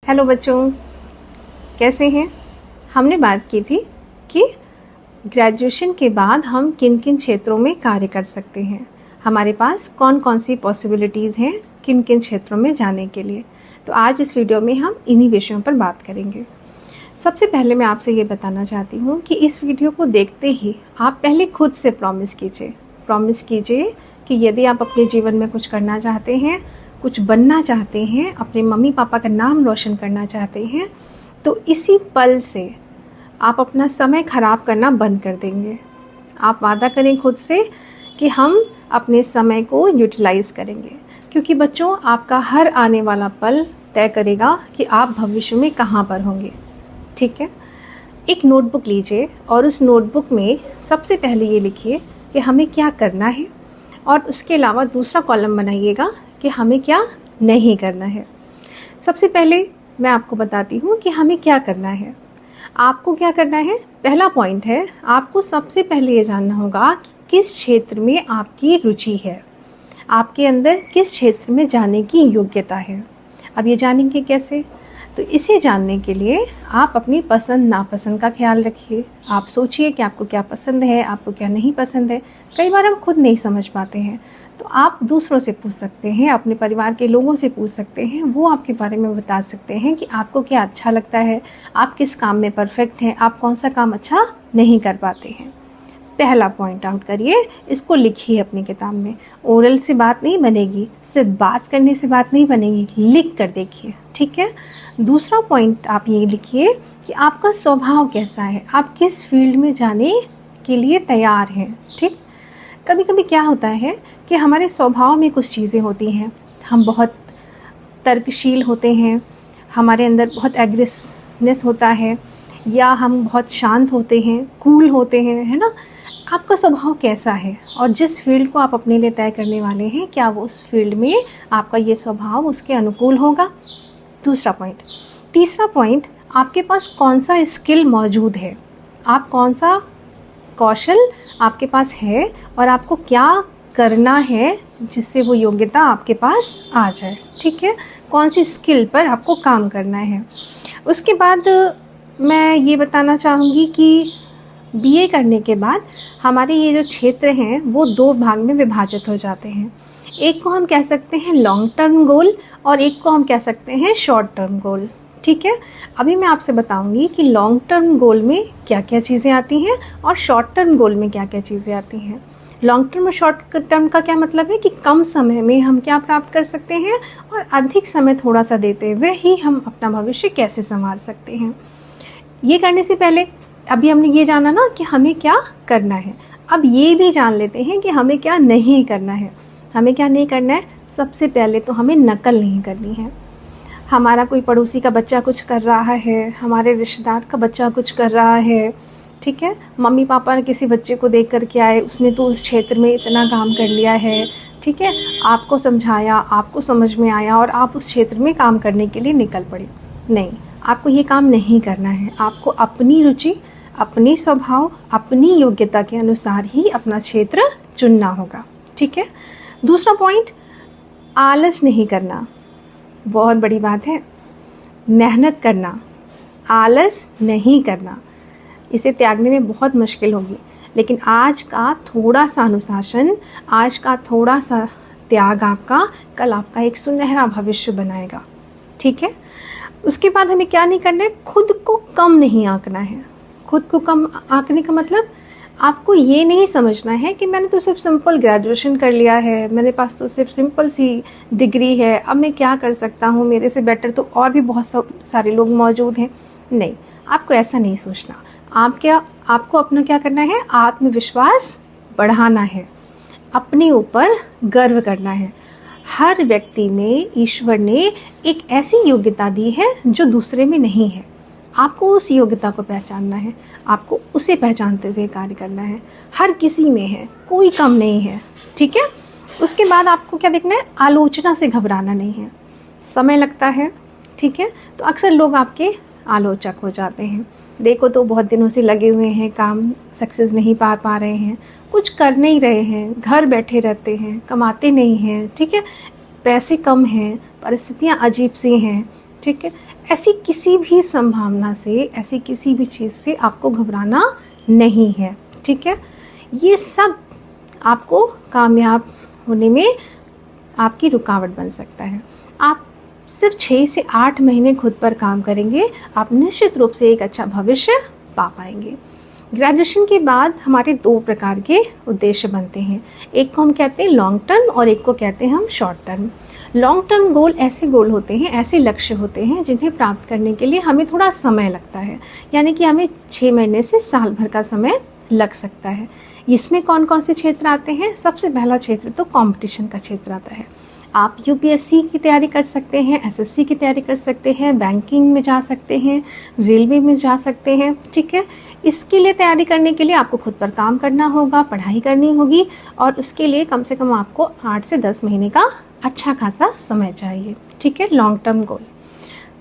Hello बच्चों, कैसे हैं। हमने बात की थी कि ग्रेजुएशन के बाद हम किन किन क्षेत्रों में कार्य कर सकते हैं, हमारे पास कौन कौन सी पॉसिबिलिटीज़ हैं किन किन क्षेत्रों में जाने के लिए। तो आज इस वीडियो में हम इन्हीं विषयों पर बात करेंगे। सबसे पहले मैं आपसे ये बताना चाहती हूँ कि इस वीडियो को देखते ही आप पहले खुद से प्रॉमिस कीजिए कि यदि आप अपने जीवन में कुछ करना चाहते हैं, कुछ बनना चाहते हैं, अपने मम्मी पापा का नाम रोशन करना चाहते हैं, तो इसी पल से आप अपना समय ख़राब करना बंद कर देंगे। आप वादा करें खुद से कि हम अपने समय को यूटिलाइज़ करेंगे, क्योंकि बच्चों आपका हर आने वाला पल तय करेगा कि आप भविष्य में कहाँ पर होंगे। ठीक है, एक नोटबुक लीजिए और उस नोटबुक में सबसे पहले ये लिखिए कि हमें क्या करना है, और उसके अलावा दूसरा कॉलम बनाइएगा कि हमें क्या नहीं करना है। सबसे पहले मैं आपको बताती हूँ कि हमें क्या करना है। आपको क्या करना है, पहला पॉइंट है, आपको सबसे पहले ये जानना होगा कि किस क्षेत्र में आपकी रुचि है, आपके अंदर किस क्षेत्र में जाने की योग्यता है। अब ये जानेंगे कैसे, तो इसे जानने के लिए आप अपनी पसंद नापसंद का ख्याल रखिए। आप सोचिए कि आपको क्या पसंद है, आपको क्या नहीं पसंद है। कई बार हम खुद नहीं समझ पाते हैं, तो आप दूसरों से पूछ सकते हैं, अपने परिवार के लोगों से पूछ सकते हैं, वो आपके बारे में बता सकते हैं कि आपको क्या अच्छा लगता है, आप किस काम में परफेक्ट हैं, आप कौन सा काम अच्छा नहीं कर पाते हैं। पहला पॉइंट आउट करिए, इसको लिखिए अपनी किताब में। ओरल से बात नहीं बनेगी, सिर्फ बात करने से बात नहीं बनेगी, लिख कर देखिए। ठीक है, दूसरा पॉइंट आप ये लिखिए कि आपका स्वभाव कैसा है, आप किस फील्ड में जाने के लिए तैयार हैं। ठीक, कभी कभी क्या होता है कि हमारे स्वभाव में कुछ चीज़ें होती हैं, हम बहुत तर्कशील होते हैं, हमारे अंदर बहुत एग्रेसिवनेस होता है, या हम बहुत शांत होते हैं, कूल होते हैं, है ना। आपका स्वभाव कैसा है और जिस फील्ड को आप अपने लिए तय करने वाले हैं, क्या वो उस फील्ड में आपका ये स्वभाव उसके अनुकूल होगा। दूसरा पॉइंट। तीसरा पॉइंट, आपके पास कौन सा स्किल मौजूद है, आप कौन सा कौशल आपके पास है और आपको क्या करना है जिससे वो योग्यता आपके पास आ जाए। ठीक है, कौन सी स्किल पर आपको काम करना है। उसके बाद मैं ये बताना चाहूँगी कि बीए करने के बाद हमारे ये जो क्षेत्र हैं वो दो भाग में विभाजित हो जाते हैं। एक को हम कह सकते हैं लॉन्ग टर्म गोल और एक को हम कह सकते हैं शॉर्ट टर्म गोल। ठीक है, अभी मैं आपसे बताऊंगी कि लॉन्ग टर्म गोल में क्या क्या चीज़ें आती हैं और शॉर्ट टर्म गोल में क्या क्या चीज़ें आती हैं। लॉन्ग टर्म और शॉर्ट टर्म का क्या मतलब है कि कम समय में हम क्या प्राप्त कर सकते हैं और अधिक समय थोड़ा सा देते हुए ही हम अपना भविष्य कैसे संवार सकते हैं। ये करने से पहले अभी हमने ये जाना ना कि हमें क्या करना है, अब ये भी जान लेते हैं कि हमें क्या नहीं करना है। हमें क्या नहीं करना है, सबसे पहले तो हमें नकल नहीं करनी है। हमारा कोई पड़ोसी का बच्चा कुछ कर रहा है, हमारे रिश्तेदार का बच्चा कुछ कर रहा है, ठीक है, मम्मी पापा ने किसी बच्चे को देख कर के आए, उसने तो उस क्षेत्र में इतना काम कर लिया है, ठीक है, आपको समझाया, आपको समझ में आया और आप उस क्षेत्र में काम करने के लिए निकल पड़े। नहीं, आपको ये काम नहीं करना है। आपको अपनी रुचि, अपनी स्वभाव, अपनी योग्यता के अनुसार ही अपना क्षेत्र चुनना होगा। ठीक है, दूसरा पॉइंट, आलस नहीं करना, बहुत बड़ी बात है। मेहनत करना, आलस नहीं करना। इसे त्यागने में बहुत मुश्किल होगी, लेकिन आज का थोड़ा सा अनुशासन, आज का थोड़ा सा त्याग आपका कल आपका एक सुनहरा भविष्य बनाएगा। ठीक है, उसके बाद हमें क्या नहीं करना है, खुद को कम नहीं आंकना है। खुद को कम आंकने का मतलब आपको ये नहीं समझना है कि मैंने तो सिर्फ सिंपल ग्रेजुएशन कर लिया है, मेरे पास तो सिर्फ सिंपल सी डिग्री है, अब मैं क्या कर सकता हूँ, मेरे से बेटर तो और भी बहुत सारे लोग मौजूद हैं। नहीं, आपको ऐसा नहीं सोचना। आपको अपना क्या करना है, आत्मविश्वास बढ़ाना है, अपने ऊपर गर्व करना है। हर व्यक्ति में ईश्वर ने एक ऐसी योग्यता दी है जो दूसरे में नहीं है। आपको उस योग्यता को पहचानना है, आपको उसे पहचानते हुए कार्य करना है। हर किसी में है, कोई कम नहीं है। ठीक है, उसके बाद आपको क्या देखना है, आलोचना से घबराना नहीं है। समय लगता है, ठीक है, तो अक्सर लोग आपके आलोचक हो जाते हैं। देखो तो बहुत दिनों से लगे हुए हैं, काम सक्सेस नहीं पा रहे हैं, कुछ कर नहीं रहे हैं, घर बैठे रहते हैं, कमाते नहीं हैं, ठीक है, पैसे कम हैं, परिस्थितियाँ अजीब सी हैं, ठीक है, ऐसी किसी भी संभावना से, ऐसी किसी भी चीज़ से आपको घबराना नहीं है, ठीक है। ये सब आपको कामयाब होने में आपकी रुकावट बन सकता है। आप सिर्फ 6 से 8 महीने खुद पर काम करेंगे, आप निश्चित रूप से एक अच्छा भविष्य पा पाएंगे। ग्रेजुएशन के बाद हमारे 2 प्रकार के उद्देश्य बनते हैं। एक को हम कहते हैं लॉन्ग टर्म और एक को कहते हैं हम short term. Long term goal ऐसे गोल होते हैं, ऐसे लक्ष्य होते हैं जिन्हें प्राप्त करने के लिए हमें थोड़ा समय लगता है, यानी कि हमें 6 महीने से साल भर का समय लग सकता है। इसमें कौन कौन से क्षेत्र आते हैं? सबसे पहला क्षेत्र तो कंपटीशन का क्षेत्र आता है। आप यूपीएससी की तैयारी कर सकते हैं, एसएससी की तैयारी कर सकते हैं, बैंकिंग में जा सकते हैं, रेलवे में जा सकते हैं, ठीक है। इसके लिए तैयारी करने के लिए आपको खुद पर काम करना होगा, पढ़ाई करनी होगी और उसके लिए कम से कम आपको 8 से 10 महीने का अच्छा खासा समय चाहिए, ठीक है, लॉन्ग टर्म गोल।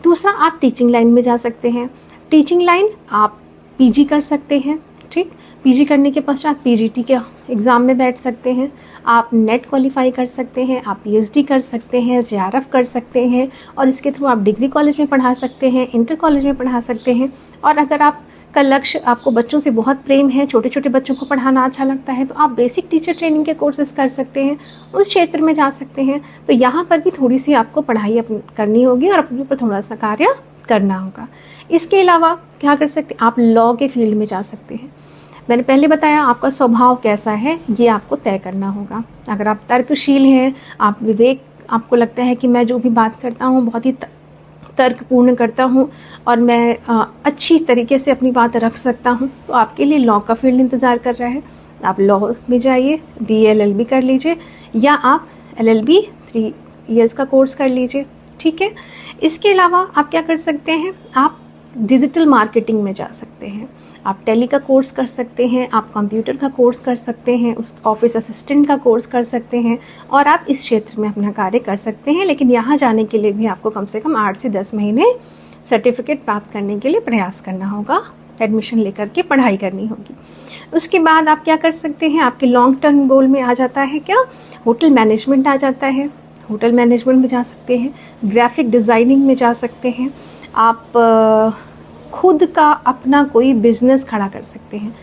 दूसरा, आप टीचिंग लाइन में जा सकते हैं। टीचिंग लाइन आप पीजी कर सकते हैं, ठीक। पीजी करने के पश्चात पीजीटी के एग्ज़ाम में बैठ सकते हैं, आप नेट क्वालिफाई कर सकते हैं, आप पीएचडी कर सकते हैं, जेआरएफ कर सकते हैं और इसके थ्रू आप डिग्री कॉलेज में पढ़ा सकते हैं, इंटर कॉलेज में पढ़ा सकते हैं। और अगर आपका लक्ष्य, आपको बच्चों से बहुत प्रेम है, छोटे छोटे बच्चों को पढ़ाना अच्छा लगता है, तो आप बेसिक टीचर ट्रेनिंग के कोर्सेज कर सकते हैं, उस क्षेत्र में जा सकते हैं। तो यहाँ पर भी थोड़ी सी आपको पढ़ाई करनी होगी और अपने ऊपर थोड़ा सा कार्य करना होगा। इसके अलावा क्या कर सकते हैं? आप लॉ के फील्ड में जा सकते हैं। मैंने पहले बताया आपका स्वभाव कैसा है ये आपको तय करना होगा। अगर आप तर्कशील हैं, आप विवेक, आपको लगता है कि मैं जो भी बात करता हूँ बहुत ही तर्कपूर्ण करता हूँ और मैं अच्छी तरीके से अपनी बात रख सकता हूँ, तो आपके लिए लॉ का फील्ड इंतज़ार कर रहा है। आप लॉ में जाइए, BA-LLB कर लीजिए या आप LLB 3 इयर्स का कोर्स कर लीजिए, ठीक है। इसके अलावा आप क्या कर सकते हैं? आप डिजिटल मार्केटिंग में जा सकते हैं, आप टेली का कोर्स कर सकते हैं, आप कंप्यूटर का कोर्स कर सकते हैं, उस ऑफिस असिस्टेंट का कोर्स कर सकते हैं और आप इस क्षेत्र में अपना कार्य कर सकते हैं। लेकिन यहाँ जाने के लिए भी आपको कम से कम 8 से 10 महीने सर्टिफिकेट प्राप्त करने के लिए प्रयास करना होगा, एडमिशन लेकर के पढ़ाई करनी होगी। उसके बाद आप क्या कर सकते हैं? आपके लॉन्ग टर्म गोल में आ जाता है क्या? होटल मैनेजमेंट आ जाता है। होटल मैनेजमेंट में जा सकते हैं, ग्राफिक डिज़ाइनिंग में जा सकते हैं, आप खुद का अपना कोई बिजनेस खड़ा कर सकते हैं।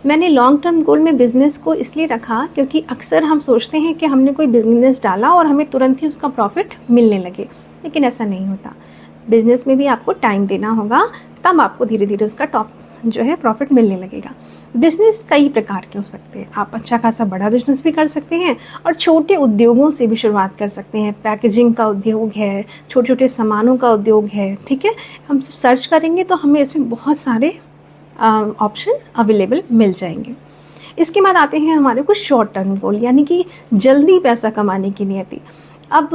मैंने लॉन्ग टर्म गोल में बिजनेस को इसलिए रखा क्योंकि अक्सर हम सोचते हैं कि हमने कोई बिजनेस डाला और हमें तुरंत ही उसका प्रॉफिट मिलने लगे, लेकिन ऐसा नहीं होता। बिजनेस में भी आपको टाइम देना होगा, तब आपको धीरे धीरे उसका प्रॉफिट मिलने लगेगा। बिजनेस कई प्रकार के हो सकते हैं। आप अच्छा खासा बड़ा बिजनेस भी कर सकते हैं और छोटे उद्योगों से भी शुरुआत कर सकते हैं। पैकेजिंग का उद्योग है, छोटे छोटे सामानों का उद्योग है, ठीक है। हम सर्च करेंगे तो हमें इसमें बहुत सारे ऑप्शन अवेलेबल मिल जाएंगे। इसके बाद आते हैं हमारे कुछ शॉर्ट टर्म गोल, यानी कि जल्दी पैसा कमाने की नियति। अब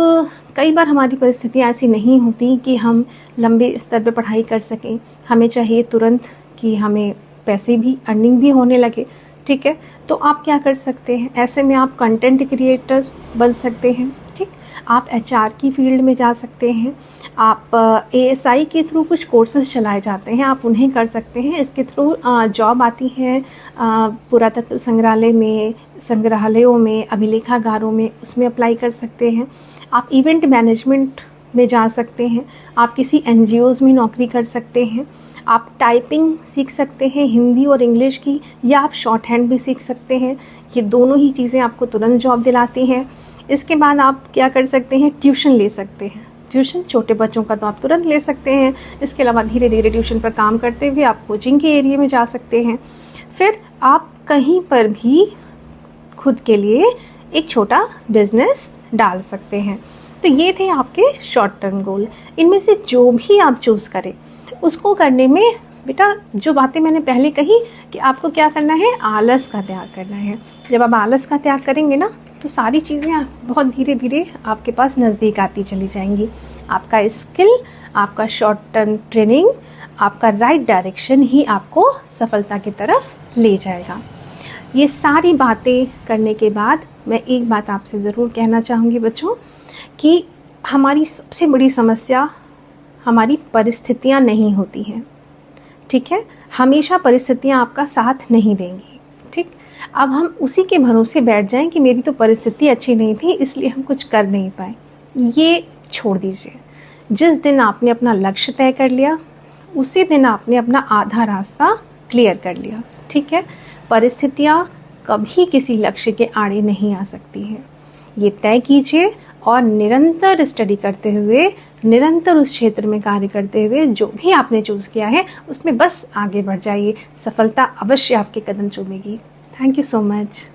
कई बार हमारी परिस्थितियाँ ऐसी नहीं होती कि हम लंबे स्तर पर पढ़ाई कर सकें, हमें चाहिए तुरंत कि हमें पैसे भी, अर्निंग भी होने लगे, ठीक है। तो आप क्या कर सकते हैं? ऐसे में आप कंटेंट क्रिएटर बन सकते हैं, ठीक। आप HR की फील्ड में जा सकते हैं, आप ASI के थ्रू कुछ कोर्सेज चलाए जाते हैं, आप उन्हें कर सकते हैं। इसके थ्रू जॉब आती है पुरातत्व संग्रहालय में, संग्रहालयों में, अभिलेखागारों में, उसमें अप्लाई कर सकते हैं। आप इवेंट मैनेजमेंट में जा सकते हैं, आप किसी NGOs में नौकरी कर सकते हैं, आप टाइपिंग सीख सकते हैं हिंदी और इंग्लिश की, या आप शॉर्ट हैंड भी सीख सकते हैं। ये दोनों ही चीज़ें आपको तुरंत जॉब दिलाती हैं। इसके बाद आप क्या कर सकते हैं? ट्यूशन ले सकते हैं। ट्यूशन छोटे बच्चों का तो आप तुरंत ले सकते हैं। इसके अलावा धीरे धीरे ट्यूशन पर काम करते हुए आप कोचिंग के एरिया में जा सकते हैं। फिर आप कहीं पर भी खुद के लिए एक छोटा बिजनेस डाल सकते हैं। तो ये थे आपके शॉर्ट टर्म गोल। इनमें से जो भी आप चूज़ करें उसको करने में बेटा, जो बातें मैंने पहले कही कि आपको क्या करना है, आलस का त्याग करना है। जब आप आलस का त्याग करेंगे ना, तो सारी चीज़ें बहुत धीरे धीरे आपके पास नज़दीक आती चली जाएंगी। आपका स्किल, आपका शॉर्ट टर्म ट्रेनिंग, आपका राइट डायरेक्शन ही आपको सफलता की तरफ ले जाएगा। ये सारी बातें करने के बाद मैं एक बात आपसे ज़रूर कहना चाहूँगी बच्चों, कि हमारी सबसे बड़ी समस्या हमारी परिस्थितियाँ नहीं होती हैं, ठीक है। हमेशा परिस्थितियाँ आपका साथ नहीं देंगी, ठीक। अब हम उसी के भरोसे बैठ जाएं कि मेरी तो परिस्थिति अच्छी नहीं थी इसलिए हम कुछ कर नहीं पाए, ये छोड़ दीजिए। जिस दिन आपने अपना लक्ष्य तय कर लिया, उसी दिन आपने अपना आधा रास्ता क्लियर कर लिया। ठीक है, परिस्थितियाँ कभी किसी लक्ष्य के आड़े नहीं आ सकती हैं। ये तय कीजिए और निरंतर स्टडी करते हुए, निरंतर उस क्षेत्र में कार्य करते हुए जो भी आपने चूज़ किया है उसमें बस आगे बढ़ जाइए। सफलता अवश्य आपके कदम चूमेगी। Thank you so much.